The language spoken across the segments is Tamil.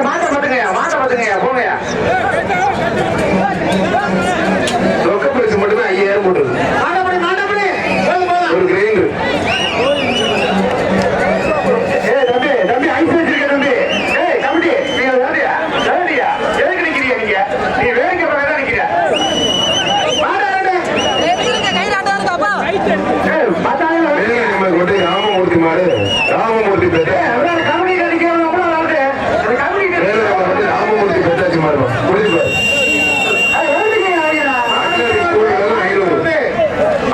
மாட்ட பாத்துங்கய்யா போங்கய்யா. ரொக்க பரிசு மட்டுமே 5000 போட்டுருக்கு. ஒரு கிரைண்டர். தம்பி ஐஸ் வச்சிருக்க தம்பி. கமிட்டி நீங்க வேலையா எதுக்கு நிக்கிறீங்க? நீங்க வேலைக்கு தான் நிக்கிறீங்க. ராமமூர்த்தி மாடு ராமமூர்த்தி பேட்டை ராமமூர்த்தி பேட்டாச்சு மாடு புரிஞ்சு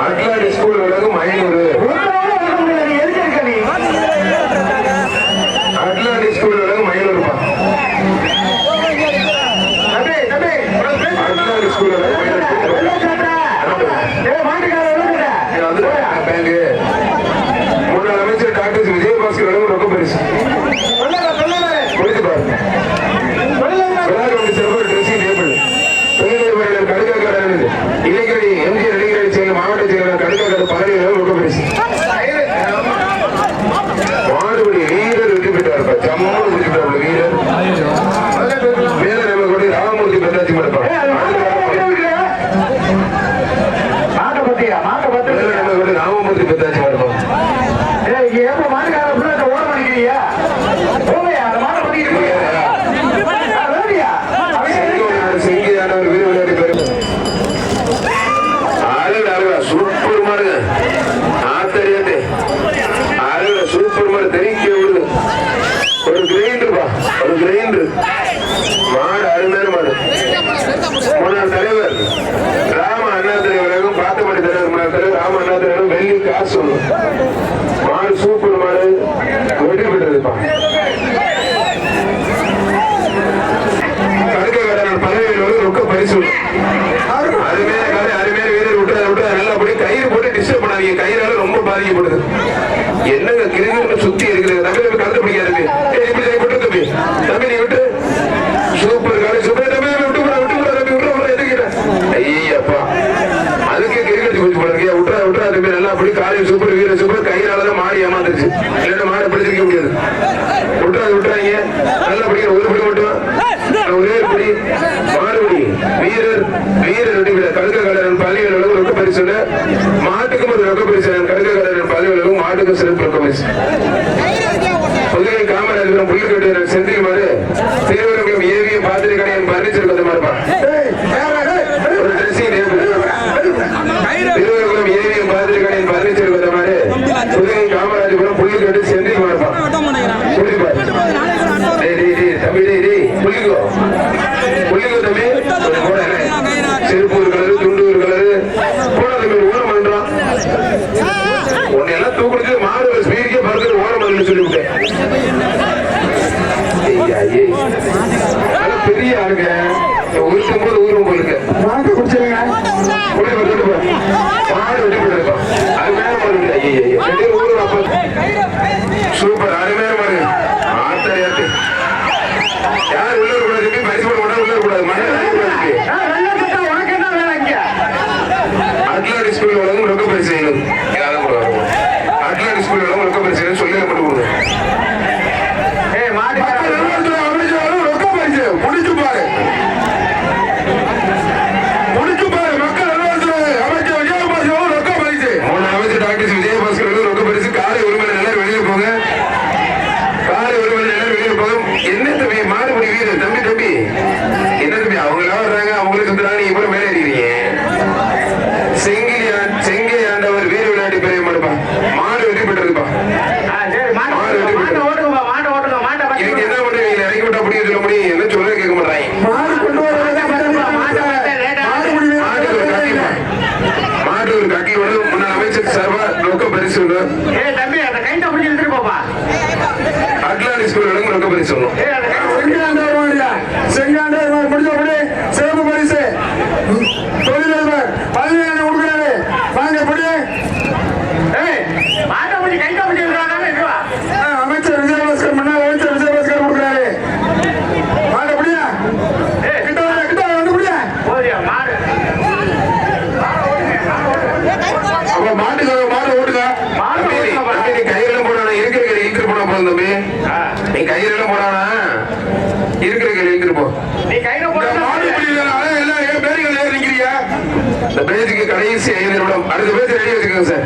அட்லாடி ஸ்கூல் விலகும் 500. அட்லாடி ஸ்கூல் விலகும் 500 ரூபாய். அட்லாடி ஸ்கூல் பேங்கு முன்னாள் அமைச்சர் டாக்டர் விஜயபாஸ்கர் விலகும் ரொக்க பரிசு புரிஞ்சு பாருங்க. ட்ரெஸ்ஸிங் டேபிள் பெண்கள் கடுக்காக்காரன் இளைஞரணி எம்ஜிஆர் இளைஞரணி செயல் மாவட்ட செயலர் கடுக்காக்கார பதவி ரொக்க பரிசு. மாடுபடி வீரர் வெற்றி பெற்றார். ஜம்மோடு வெற்றி பெற்ற வீரர் மேல நம்ம கூட ராமமூர்த்தி பெற்றாச்சி மடப்பா ராமமூர்த்தி பெற்றாச்சி மடப்பா. செங்கியானவர் வீர விளையாட்டு பெரும் சூப்பர் மாடு ஆத்தரியாட்டு அழகா சூப்பர் மாடு தெரிவிக்க விடுது. ஒரு கிரைண்டர்பா ஒரு கிரைண்டர் மாடு அருமையான மாடு. முன்னாள் தலைவர் ராம அண்ணாதுரை அவர்களும் பாத்தமணி தலைவர் முன்னாள் தலைவர் ராம அண்ணாதுரை வெள்ளி காசு மாடு சூப்பர் மாடு வெற்றி பெற்றதுப்பா. கடுக்கக்காரன் பதவியில் ரொக்க பரிசு அருமையான வீரர் விட்டு நல்லபடியா கயிறு போட்டு டிஸ்டர்ப் பண்ணாதீங்க. கயிறால ரொம்ப பாதிக்கப்படுது. என்னங்க கிரிக்கெட் சுத்தி இருக்கிறது தம்பி கலந்து பிடிக்காது. விட்டு தம்பி தம்பி நீ விட்டு சூப்பர் காலை சூப்பர் தம்பி விட்டு தம்பி விட்டு எதுக்கிற ஐயப்பா அதுக்கே கிரிக்கெட் கொஞ்சம் போடுறீங்க. விட்டுறா தம்பி நல்லா அப்படி காலையில் சூப்பர் வீரர் சூப்பர் கயிறாலதான் மாடி ஏமாந்துருச்சு. இல்லைன்னா மாடை பிடிச்சிருக்க முடியாது. விட்டுறாங்க நல்லா பிடிக்கிற ஒரு படி மட்டும் ஒரே படி மாறுபடி வீரர் கடுக்கக்காரன் பள்ளிகள் ரொக்க பரிசு மாட்டுக்கும் ஒரு ரொக்க பரிசு கடுக்கக்காரன் பள்ளிகளுக்கும் மாட்டுக்கும் சிறப்பு ரொக்க பரிசு. புதுகை காமராஜபுரம் புள்ளிக்கட்டு செந்தில் மாறு திருவரங்குளம் ஏவிஎம் பாத்திரை கடையின் பர்னிச்சர் கொஞ்சமா இருப்பான். ஒரு ட்ரெஸ்ஸிங் திருவரங்குளம் ஏவிஎம் பாத்திரை கடையின் பர்னிச்சர் கொஞ்ச மாதிரி புதுகை காமராஜபுரம் புள்ளிக்கட்டு செந்தில் மாறுப்பான். புள்ளிக்கோ தம்பி செருப்பூர் கலரு துண்டூர் கலரு போன தம்பி ஓரம் பண்றான். உன்னை எல்லாம் தூக்குறது மாடு ஸ்பீடுக்கே பறந்து ஓரம் பண்ணு சொல்லிவிட்டேன். பெரிய ஆளுங்க உருக்கும் போது ஊரும் போலுங்க மாட்டு குடிச்சிருங்க மாடு வெட்டி போட்டுருப்பா அருமையான மாடு ஊரு சூப்பர் அருமையான மாடு ஆத்தரையாட்டு யார் உள்ள கூடாது பரிசு போட உள்ள கூடாது. அட்லாடி ஸ்கூல் வழங்கும் ரொக்க பரிசு செய்யணும். அட்லாடி ஸ்கூல் வழங்கும் ரொக்க பரிசு செய்யணும் சொல்லி போட்டு கொடுங்க. ரொக்க பரிசு முடிச்சு பாரு மக்கள் அமைச்சர் விஜயபாஸ்கர் ரொக்க பரிசு. அமைச்சர் டாக்டர் விஜயபாஸ்கர் ரொக்க பரிசு. காலை உரிமையில எல்லாரும் வெளியே போங்க. காலை உரிமையில எல்லாரும் வெளியே போங்க. என்ன தம்பி மாறுபடி வீரர் தம்பி என்ன தம்பி அவங்களா வர்றாங்க அவங்களே சுத்துறாங்க. நீங்க கூட மேலே இருக்கிறீங்க. செங்கை ஆண்டவர் வீர விளையாட்டு பெரிய மாடுப்பா மாடு வெற்றி பெற்றதுப்பா. மாடு வெற்றி பெற்றது. இதுக்கு என்ன பண்ணுவீங்க? இறக்கி விட்டா அப்படின்னு சொல்ல முடியும். என்ன சொல்ல கேட்க மாட்டாங்க. மாடு ஒரு கட்டியோட முன்னாள் அமைச்சர் சார்பா ரொக்க பரிசு அட்லாடி ஸ்கூல் ரொக்க பரிசு சொல்லணும். செங்காண்டவர் முடிஞ்சபடி சிறப்பு பரிசு தொழிலதிபர் 17 கொடுக்கிறாரு. வாங்க படி அமைச்சர் விஜயபாஸ்கர் முன்னாள் அமைச்சர் விஜயபாஸ்கர் கொடுக்கிறாரு. வாங்க படியா கிட்ட வந்து படியா மாடு ஓட்டுங்க. கயிறு போனா இருக்கிற போனா போதும் தம்பி. நீ கயிறு போனா இருக்கிற கையில எழுந்துட்டு போ. நீ கையில இந்த மாடு பிடிக்கல, எல்லாம் என் பேருகள் ஏன் நிக்கிறீங்க? இந்த பேச்சுக்கு கடைசி 5 நிமிடம். அடுத்த பேச்சு ரெடியா வச்சுக்கோங்க சார்.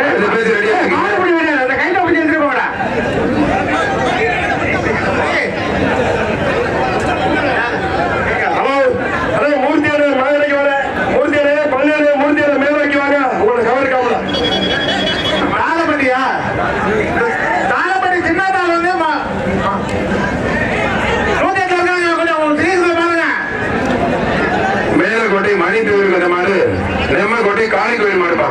அடுத்த பேச்சு ரெடியா வச்சுக்கோங்க. மாடு பிடி வேண்டியது அந்த கையில பிடிச்சி எழுந்துட்டு போடா. ஹலோ ஹலோ, மூர்த்தியோட மகனுக்கு வர மூர்த்தியோட பள்ளியோட மூர்த்தியோட மேல வைக்குவாங்க. உங்களை கவனிக்காமல தாளப்பட்டியா? தாளப்பட்டி சின்னதால் வந்து 108 இருக்காங்க. கொஞ்சம் சீரியஸா பாருங்க. மேலக்கோட்டை மணி தேவர் மாடு, நெம்மக்கோட்டை காளி கோயில் மாடுப்பா.